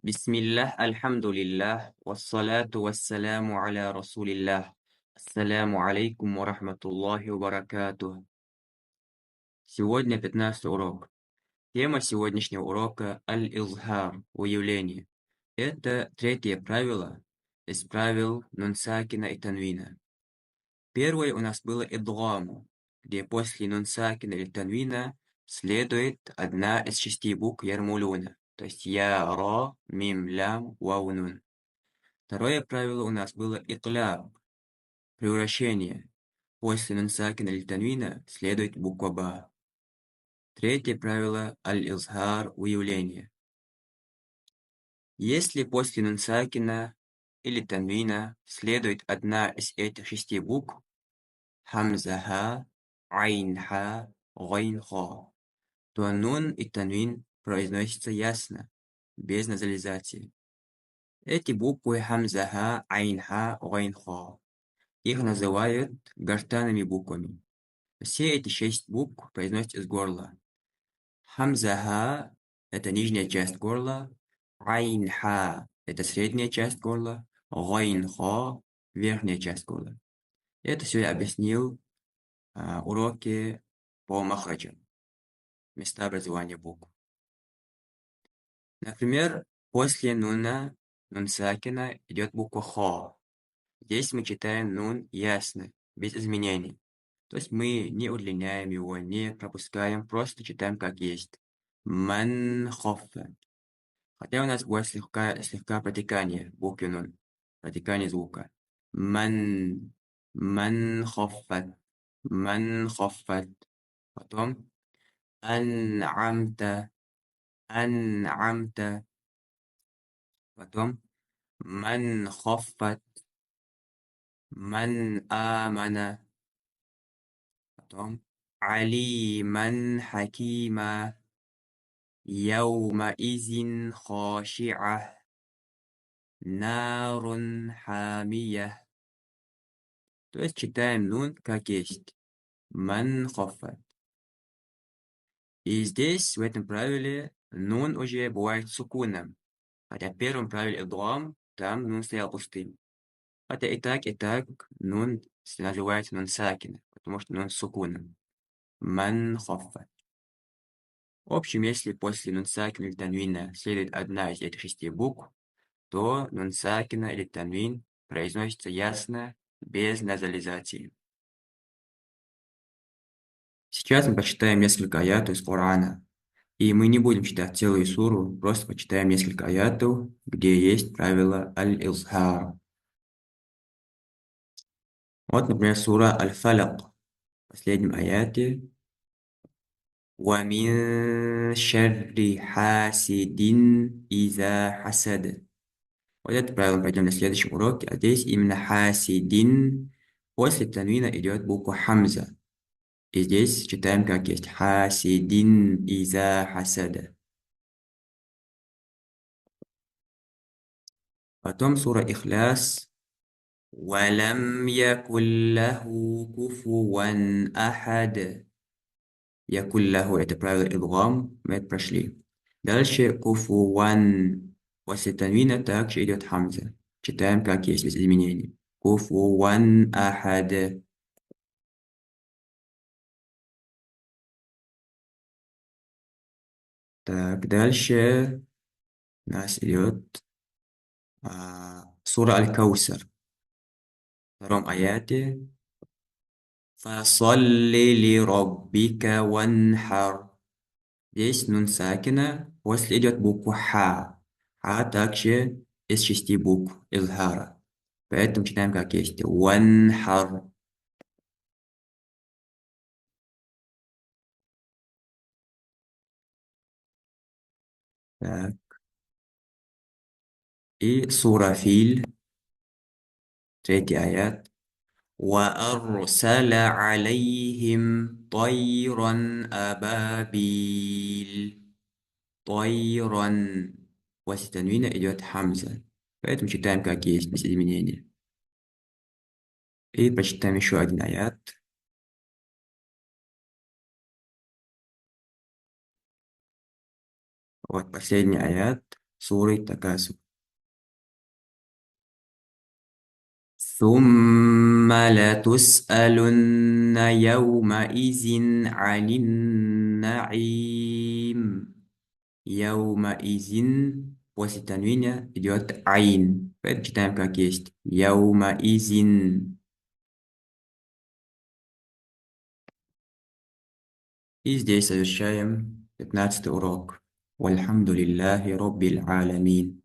بسم الله الحمد لله والصلاة والسلام على رسول الله. السلام عليكم ورحمة الله وبركاته. Сегодня 15 урок. Тема сегодняшнего урока – аль-изхар, выявление. Это третье правило из правил нун сакина и танвина. Первое у нас было идгам, где после нун сакина или танвина следует одна из 6 букв ярмулюна, то есть я, ра, мим, лям, вау, нун. Второе правило у нас было икляб, превращение. После нун сакина или танвина следует буква ба. Третье правило аль-изхар, выявление. Если после нун сакина или танвина следует одна из этих 6 букв, хамза ха, айн ха, гайн ха, то нун и танвин произносятся ясно, без назализации. Эти буквы хамза ха, айн ха, гайн ха. Их называют гортанными буквами. Все эти 6 букв произносятся из горла. Хамза-ха – это нижняя часть горла. Айн-ха – это средняя часть горла. Гайн-ха – верхняя часть горла. Это все я объяснил в уроке по махраджам, места образования букв. Например, после нуна, нун сакина, идет буква ха. Здесь мы читаем нун ясно, без изменений. То есть мы не удлиняем его, не пропускаем, просто читаем как есть. Ман хоффа. Хотя у нас будет слегка протекание буквы нун, протекание звука. Ман, ман хоффат, ман хоффат. Потом ан'амта, ан'амта. Потом ман хоффат, ман амана. Потом عليما حكيما يومئذ خاشعة نار حامية. То есть читаем нун как есть. Ман хоффат. И здесь, в этом правиле, нун уже бывает сукуном. Хотя в первом правиле идгам, там нун стоял пустым. Хотя и так нун называется нун сакина, потому что нун сукуном. Ман хоффат. В общем, если после нунсакина или танвина следует одна из этих 6 букв, то нунсакина или танвин произносится ясно, без назализации. Сейчас мы почитаем несколько аятов из Корана. И мы не будем читать целую суру, просто почитаем несколько аятов, где есть правило аль-изхар. Вот, например, сура Аль-Фалак. В последнем аяте وَمِن شَرِّ حَاسِدٍ إِذَا حَسَدَ. Вот это правило мы пойдем на следующем уроке. А здесь именно хасидин. После танвина идет буква хамза. И здесь читаем как есть. Хасидин иза хасада. Потом сура Ихляс. Валам якуллаху куфуан ахад. Якуллаху — это правило идгам. Мы это прошли. Дальше куфуан. После танвина также идет хамза. Читаем как есть, без изменений. Куфуан ахад. Так, дальше у нас идет сура Аль-Каусар. В втором аяте «Фасалли ли роббика ванхар». Здесь нун сакина, после идет буква ха. Ха также из 6 букв изхара. Поэтому читаем как есть. Ванхар. Так. И сура Филь, третий аят. وأرسل عليهم طيرا أبابيل. طيرا. После танвина идет хамза. Поэтому читаем как есть, без изменения. И прочитаем еще один аят. Вот последний аят. سورة تكاثر. ثم لتسألن يومئذ عن النعيم. يومئذ posisi tanwinnya idiot ain. Berarti kita yang kaki est. Yaumaizin. Is deze Shayam het laatste oorlog. Walhamdulillahi Rabbil Alamin.